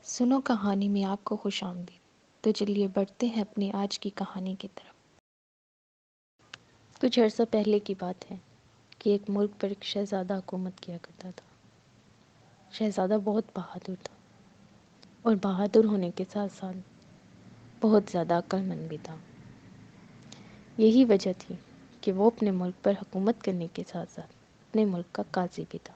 سنو کہانی میں آپ کو خوش آمدید۔ تو چلیے بڑھتے ہیں اپنی آج کی کہانی کی طرف۔ کچھ عرصہ پہلے کی بات ہے کہ ایک ملک پر ایک شہزادہ حکومت کیا کرتا تھا۔ شہزادہ بہت بہادر تھا اور بہادر ہونے کے ساتھ ساتھ بہت زیادہ عقل مند بھی تھا۔ یہی وجہ تھی کہ وہ اپنے ملک پر حکومت کرنے کے ساتھ ساتھ اپنے ملک کا قاضی بھی تھا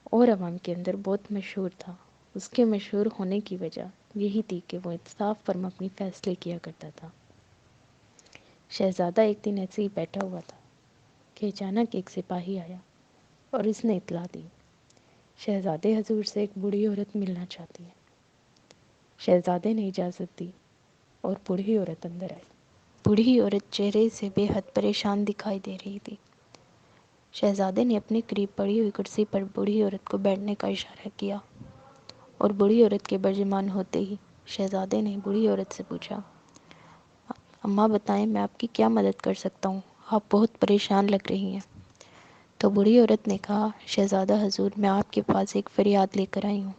اور عوام کے اندر بہت مشہور تھا۔ اس کے مشہور ہونے کی وجہ یہی تھی کہ وہ انصاف پر مبنی فیصلے کیا کرتا تھا۔ شہزادہ ایک دن ایسے ہی بیٹھا ہوا تھا کہ اچانک ایک سپاہی آیا اور اس نے اطلاع دی، شہزادے حضور سے ایک بوڑھی عورت ملنا چاہتی ہے۔ شہزادے نے اجازت دی اور بوڑھی عورت اندر آئی۔ بوڑھی عورت چہرے سے بے حد پریشان دکھائی دے رہی تھی۔ شہزادے نے اپنے قریب پڑی ہوئی کرسی پر بوڑھی عورت کو بیٹھنے کا اشارہ کیا اور بوڑھی عورت کے برجمان ہوتے ہی شہزادے نے بوڑھی عورت سے پوچھا، اماں بتائیں میں آپ کی کیا مدد کر سکتا ہوں؟ آپ بہت پریشان لگ رہی ہیں۔ تو بوڑھی عورت نے کہا، شہزادہ حضور میں آپ کے پاس ایک فریاد لے کر آئی ہوں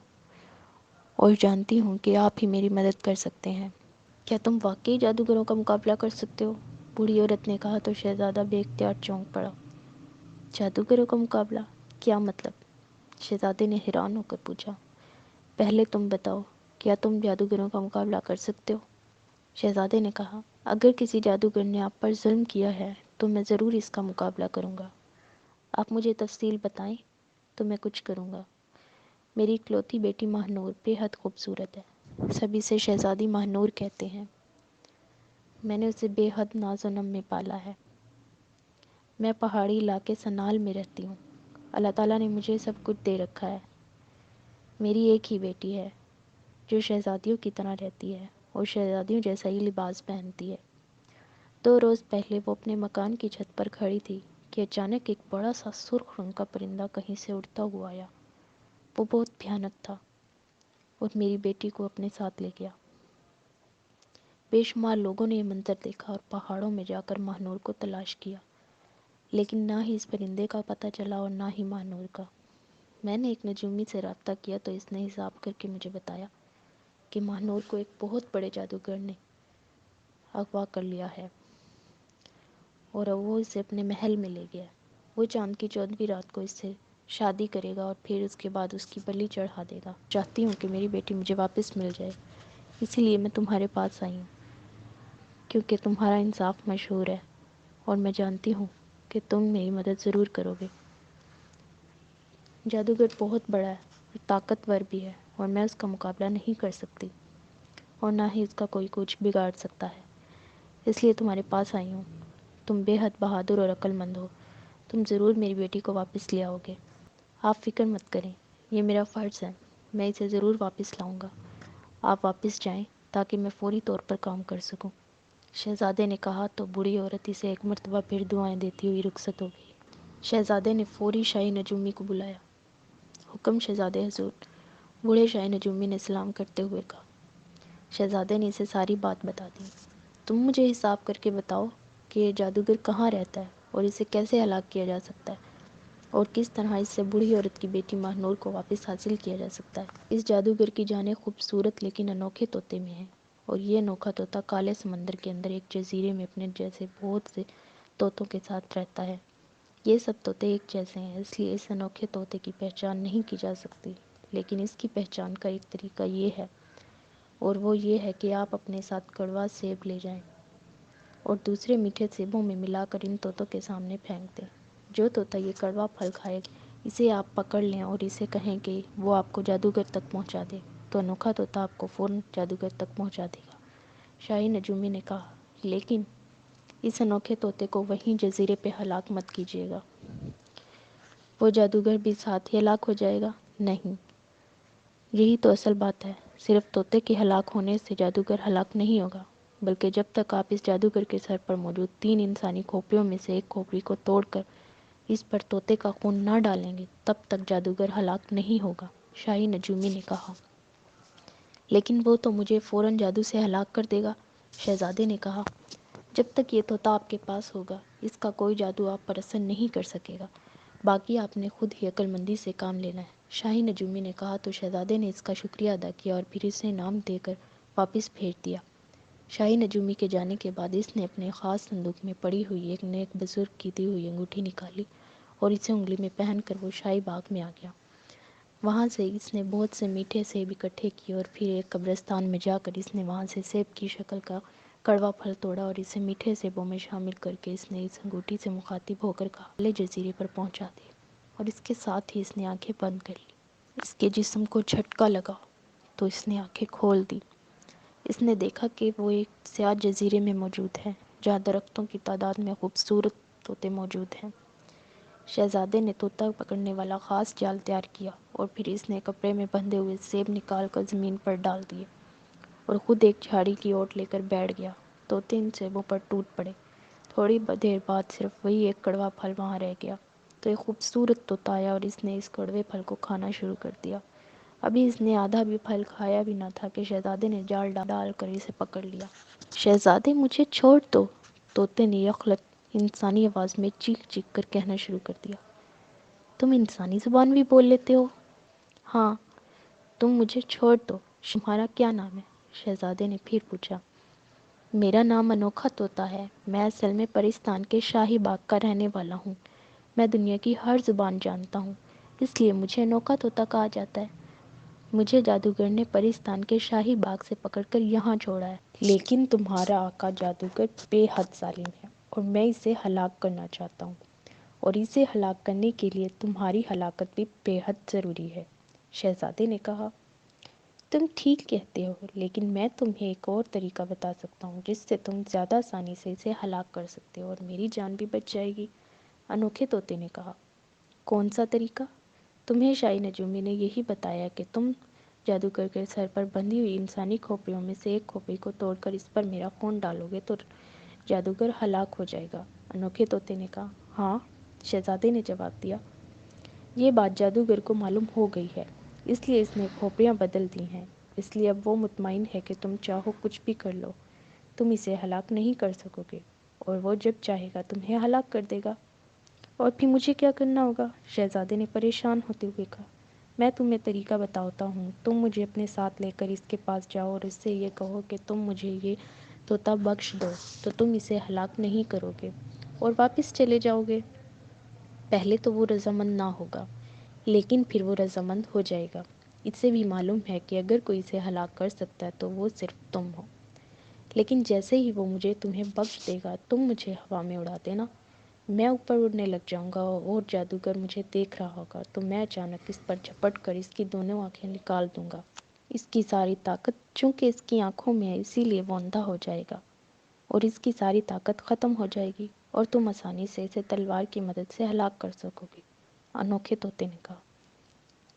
اور جانتی ہوں کہ آپ ہی میری مدد کر سکتے ہیں۔ کیا تم واقعی جادوگروں کا مقابلہ کر سکتے ہو؟ بوڑھی عورت نے کہا تو شہزادہ بے اختیار چونک پڑا۔ جادوگروں کا مقابلہ؟ کیا مطلب؟ شہزادے نے حیران ہو کر پوچھا۔ پہلے تم بتاؤ، کیا تم جادوگروں کا مقابلہ کر سکتے ہو؟ شہزادے نے کہا، اگر کسی جادوگر نے آپ پر ظلم کیا ہے تو میں ضرور اس کا مقابلہ کروں گا۔ آپ مجھے تفصیل بتائیں تو میں کچھ کروں گا۔ میری اکلوتی بیٹی ماہنور بے حد خوبصورت ہے، سب اسے شہزادی ماہنور کہتے ہیں۔ میں نے اسے بے حد ناز و نم میں پالا ہے۔ میں پہاڑی علاقے سنال میں رہتی ہوں۔ اللہ تعالیٰ نے مجھے سب کچھ دے رکھا ہے۔ میری ایک ہی بیٹی ہے جو شہزادیوں کی طرح رہتی ہے اور شہزادیوں جیسا ہی لباس پہنتی ہے۔ 2 روز پہلے وہ اپنے مکان کی چھت پر کھڑی تھی کہ اچانک ایک بڑا سا سرخ رنگ کا پرندہ کہیں سے اڑتا ہوا آیا۔ وہ بہت بھیانک تھا اور میری بیٹی کو اپنے ساتھ لے گیا۔ بے شمار لوگوں نے یہ منظر دیکھا اور پہاڑوں میں جا کر ماہنور کو تلاش کیا، لیکن نہ ہی اس پرندے کا پتہ چلا اور نہ ہی ماہنور کا۔ میں نے ایک نجومی سے رابطہ کیا تو اس نے حساب کر کے مجھے بتایا کہ ماہنور کو ایک بہت بڑے جادوگر نے اغوا کر لیا ہے اور وہ اسے اپنے محل میں لے گیا۔ وہ چاند کی 14ویں رات کو اس سے شادی کرے گا اور پھر اس کے بعد اس کی بلی چڑھا دے گا۔ چاہتی ہوں کہ میری بیٹی مجھے واپس مل جائے، اسی لیے میں تمہارے پاس آئی ہوں، کیونکہ تمہارا انصاف مشہور ہے اور میں جانتی ہوں کہ تم میری مدد ضرور کرو گے۔ جادوگر بہت بڑا ہے اور طاقتور بھی ہے اور میں اس کا مقابلہ نہیں کر سکتی اور نہ ہی اس کا کوئی کچھ بگاڑ سکتا ہے، اس لیے تمہارے پاس آئی ہوں۔ تم بے حد بہادر اور عقل مند ہو، تم ضرور میری بیٹی کو واپس لے آؤ گے۔ آپ فکر مت کریں، یہ میرا فرض ہے، میں اسے ضرور واپس لاؤں گا۔ آپ واپس جائیں تاکہ میں فوری طور پر کام کر سکوں۔ شہزادے نے کہا تو بوڑھی عورت اسے ایک مرتبہ پھر دعائیں دیتی ہوئی رخصت ہو گئی۔ شہزادے نے فوری شاہی نجومی کو بلایا۔ حکم شہزادے حضور، بوڑھے شاہی نجومی نے سلام کرتے ہوئے کہا۔ شہزادے نے اسے ساری بات بتا دی۔ تم مجھے حساب کر کے بتاؤ کہ یہ جادوگر کہاں رہتا ہے اور اسے کیسے ہلاک کیا جا سکتا ہے اور کس طرح اس سے بوڑھی عورت کی بیٹی ماہنور کو واپس حاصل کیا جا سکتا ہے۔ اس جادوگر کی جانیں خوبصورت لیکن انوکھے طوطے میں ہیں اور یہ انوکھا طوطا کالے سمندر کے اندر ایک جزیرے میں اپنے جیسے بہت سے طوطوں کے ساتھ رہتا ہے۔ یہ سب طوطے ایک جیسے ہیں، اس لیے اس انوکھے طوطے کی پہچان نہیں کی جا سکتی، لیکن اس کی پہچان کا ایک طریقہ یہ ہے اور وہ یہ ہے کہ آپ اپنے ساتھ کڑوا سیب لے جائیں اور دوسرے میٹھے سیبوں میں ملا کر ان طوطوں کے سامنے پھینک دیں۔ جو طوطا یہ کڑوا پھل کھائے اسے آپ پکڑ لیں اور اسے کہیں کہ وہ آپ کو جادوگر تک پہنچا دے، تو انوکھا طوطا آپ کو فوراً جادوگر تک پہنچا دے گا۔ شاہی نجومی نے کہا، لیکن اس انوکھے طوطے کو وہیں جزیرے پہ ہلاک مت کیجیے گا، وہ جادوگر بھی ساتھ ہی ہلاک ہو جائے گا۔ نہیں، یہی تو اصل بات ہے، صرف طوطے کے ہلاک ہونے سے جادوگر ہلاک نہیں ہوگا، بلکہ جب تک آپ اس جادوگر کے سر پر موجود 3 انسانی کھوپڑیوں میں سے ایک کھوپڑی کو توڑ کر اس پر طوطے کا خون نہ ڈالیں گے تب تک جادوگر ہلاک نہیں ہوگا۔ شاہی نجومی نے کہا، لیکن وہ تو مجھے فوراً جادو سے ہلاک کر دے گا۔ شہزادے نے کہا، جب تک یہ طوطا آپ کے پاس ہوگا اس کا کوئی جادو آپ پر اثر نہیں کر سکے گا، باقی آپ نے خود ہی عقل مندی سے کام لینا ہے۔ شاہی نجومی نے کہا تو شہزادے نے اس کا شکریہ ادا کیا اور پھر اسے انعام دے کر واپس بھیج دیا۔ شاہی نجومی کے جانے کے بعد اس نے اپنے خاص صندوق میں پڑی ہوئی ایک نیک بزرگ کی دی ہوئی انگوٹھی نکالی اور اسے انگلی میں پہن کر وہ شاہی باغ میں آ گیا۔ وہاں سے اس نے بہت سے میٹھے سیب اکٹھے کیے اور پھر ایک قبرستان میں جا کر اس نے وہاں سے سیب کی شکل کا کڑوا پھل توڑا اور اسے میٹھے سیبوں میں شامل کر کے اس نے اس انگوٹھی سے مخاطب ہو کر کہا، اعلی جزیرے پر پہنچا دے، اور اس کے ساتھ ہی اس نے آنکھیں بند کر لی۔ اس کے جسم کو جھٹکا لگا تو اس نے آنکھیں کھول دی۔ اس نے دیکھا کہ وہ ایک سیاہ جزیرے میں موجود ہے جہاں درختوں کی تعداد میں خوبصورت طوطے موجود ہیں۔ شہزادے نے طوطا پکڑنے والا خاص جال تیار کیا اور پھر اس نے کپڑے میں بندھے ہوئے سیب نکال کر زمین پر ڈال دیے اور خود ایک جھاڑی کی اوٹ لے کر بیٹھ گیا۔ طوطے ان سیبوں پر ٹوٹ پڑے۔ تھوڑی دیر بعد صرف وہی ایک کڑوا پھل وہاں رہ گیا تو ایک خوبصورت طوطا آیا اور اس نے اس کڑوے پھل کو کھانا شروع کر دیا۔ ابھی اس نے آدھا بھی پھل کھایا بھی نہ تھا کہ شہزادے نے جال ڈال کر اسے پکڑ لیا۔ شہزادے مجھے چھوڑ دو، طوطے نے یخلق انسانی آواز میں چیخ چیخ کر کہنا شروع کر دیا۔ تم انسانی زبان بھی بول لیتے ہو؟ ہاں، تم مجھے چھوڑ دو۔ تمہارا کیا نام ہے؟ شہزادے نے پھر پوچھا۔ میرا نام انوکھا طوطا ہے۔ میں اصل میں پرستان کے شاہی باغ کا رہنے والا ہوں۔ میں دنیا کی ہر زبان جانتا ہوں، اس لیے مجھے انوکھا طوطا کہا جاتا ہے۔ مجھے جادوگر نے پرستان کے شاہی باغ سے پکڑ کر یہاں چھوڑا ہے، لیکن تمہارا آقا جادوگر بے حد ظالم ہے اور میں اسے ہلاک کرنا چاہتا ہوں، اور اسے ہلاک کرنے کے لیے تمہاری ہلاکت بھی بے حد ضروری ہے۔ شہزادے نے کہا، تم ٹھیک کہتے ہو، لیکن میں تمہیں ایک اور طریقہ بتا سکتا ہوں جس سے تم زیادہ آسانی سے اسے ہلاک کر سکتے ہو اور میری جان بھی بچ جائے گی۔ انوکھے طوطے نے کہا، کون سا طریقہ؟ تمہیں شاہی نجومی نے یہی بتایا کہ تم جادوگر کے سر پر بندھی ہوئی انسانی کھوپڑیوں میں سے ایک کھوپڑی کو توڑ کر اس پر میرا خون ڈالو گے تو جادوگر ہلاک ہو جائے گا۔ انوکھے طوطے نے کہا، ہاں، شہزادے نے جواب دیا۔ یہ بات جادوگر کو معلوم ہو گئی ہے، اس لیے اس نے کھوپڑیاں بدل دی ہیں۔ اس لیے اب وہ مطمئن ہے کہ تم چاہو کچھ بھی کر لو، تم اسے ہلاک نہیں کر سکو گے، اور وہ جب چاہے گا تمہیں ہلاک کر دے گا۔ اور پھر مجھے کیا کرنا ہوگا؟ شہزادے نے پریشان ہوتے ہوئے کہا، میں تمہیں طریقہ بتاتا ہوں۔ تم مجھے اپنے ساتھ لے کر اس کے پاس جاؤ اور اس سے یہ کہو کہ تم مجھے یہ طوطا بخش دو تو تم اسے ہلاک نہیں کرو گے اور واپس چلے جاؤ گے۔ پہلے تو وہ رضامند نہ ہوگا، لیکن پھر وہ رضامند ہو جائے گا۔ اس سے بھی معلوم ہے کہ اگر کوئی اسے ہلاک کر سکتا ہے تو وہ صرف تم ہو۔ لیکن جیسے ہی وہ مجھے تمہیں بخش دے گا، تم مجھے ہوا میں اڑا دینا۔ میں اوپر اڑنے لگ جاؤں گا اور جادوگر مجھے دیکھ رہا ہوگا تو میں اچانک اس پر جھپٹ کر اس کی دونوں آنکھیں نکال دوں گا۔ اس کی ساری طاقت چونکہ اس کی آنکھوں میں ہے، اسی لیے وہ اندھا ہو جائے گا اور اس کی ساری طاقت ختم ہو جائے گی اور تم آسانی سے اسے تلوار کی مدد سے ہلاک کر سکو گے۔ انوکھے طوطے نے کہا،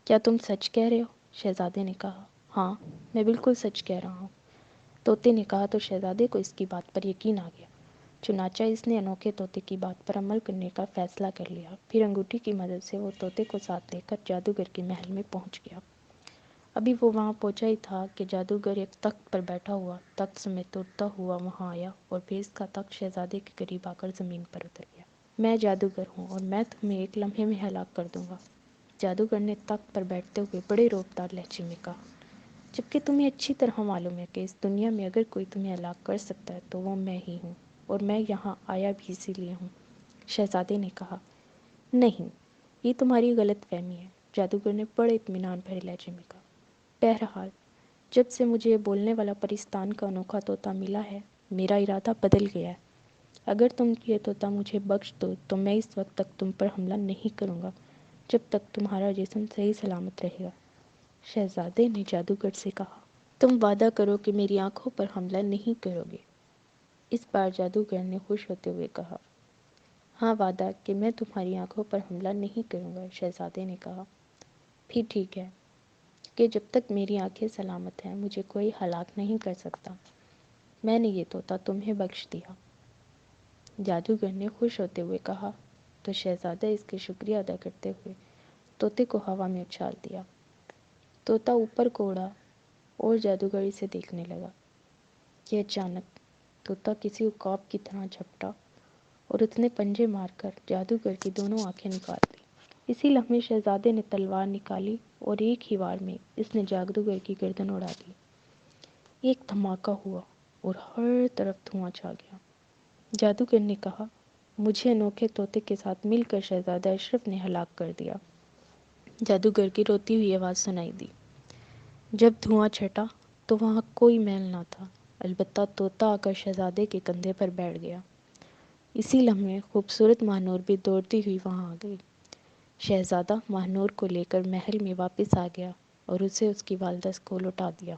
کیا تم سچ کہہ رہے ہو؟ شہزادے نے کہا، ہاں، میں بالکل سچ کہہ رہا ہوں۔ طوطے نے کہا تو شہزادے کو اس کی بات پر یقین آ گیا۔ چنانچہ اس نے انوکھے طوطے کی بات پر عمل کرنے کا فیصلہ کر لیا۔ پھر انگوٹھی کی مدد سے وہ طوطے کو ساتھ لے کر جادوگر کے محل میں پہنچ گیا۔ ابھی وہ وہاں پہنچا ہی تھا کہ جادوگر ایک تخت پر بیٹھا ہوا تخت سمیت اڑتا ہوا وہاں آیا اور پھر اس کا تخت شہزادے کے قریب آ کر زمین پر اتر گیا۔ میں جادوگر ہوں اور میں تمہیں ایک لمحے میں ہلاک کر دوں گا، جادوگر نے تخت پر بیٹھتے ہوئے بڑے روبدار لہجے میں کہا، جبکہ تمہیں اچھی طرح معلوم ہے کہ اس دنیا میں اگر کوئی تمہیں ہلاک کر سکتا ہے تو وہ میں ہی ہوں، اور میں یہاں آیا بھی اسی لیے ہوں۔ شہزادے نے کہا، نہیں، یہ تمہاری غلط فہمی ہے۔ جادوگر نے بڑے اطمینان بھرے لہجے میں کہا، بہرحال جب سے مجھے یہ بولنے والا پرستان کا انوکھا طوطا ملا ہے، میرا ارادہ بدل گیا ہے۔ اگر تم یہ طوطا مجھے بخش دو تو میں اس وقت تک تم پر حملہ نہیں کروں گا جب تک تمہارا جسم صحیح سلامت رہے گا۔ شہزادے نے جادوگر سے کہا، تم وعدہ کرو کہ میری آنکھوں پر حملہ نہیں کرو گے۔ اس بار جادوگر نے خوش ہوتے ہوئے کہا، ہاں، وعدہ کہ میں تمہاری آنکھوں پر حملہ نہیں کروں گا۔ شہزادے نے کہا، پھر ٹھیک ہے کہ جب تک میری آنکھیں سلامت ہیں مجھے کوئی ہلاک نہیں کر سکتا۔ میں نے یہ طوطا تمہیں بخش دیا۔ جادوگر نے خوش ہوتے ہوئے کہا تو شہزادہ اس کے شکریہ ادا کرتے ہوئے طوطے کو ہوا میں اچھال دیا۔ طوطا اوپر کو اڑا اور جادوگر اسے دیکھنے لگا کہ اچانک طوطا کسی عقاب کی طرح جھپٹا اور اس نے پنجے مار کر جادوگر کی دونوں آنکھیں نکال دی۔ اسی لمحے شہزادے نے تلوار نکالی اور ایک ہی وار میں اس نے جادوگر کی گردن اڑا دی۔ ایک دھماکہ ہوا اور ہر طرف دھواں چھا گیا۔ جادوگر نے کہا، مجھے انوکھے طوطے کے ساتھ مل کر شہزادہ اشرف نے ہلاک کر دیا۔ جادوگر کی روتی ہوئی آواز سنائی دی۔ جب دھواں چھٹا تو وہاں کوئی محل نہ تھا، البتہ طوطا آ کر شہزادے کے کندھے پر بیٹھ گیا۔ اسی لمحے خوبصورت ماہنور بھی دوڑتی ہوئی وہاں آ گئی۔ شہزادہ ماہنور کو لے کر محل میں واپس آ گیا اور اسے اس کی والدہ کو لوٹا دیا۔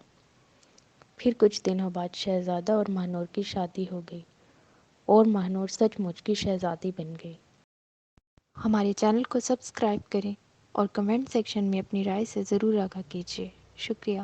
پھر کچھ دنوں بعد شہزادہ اور ماہنور کی شادی ہو گئی اور ماہنور سچ مچ کی شہزادی بن گئی۔ ہمارے چینل کو سبسکرائب کریں اور کمنٹ سیکشن میں اپنی رائے سے ضرور آگاہ کیجیے۔ شکریہ۔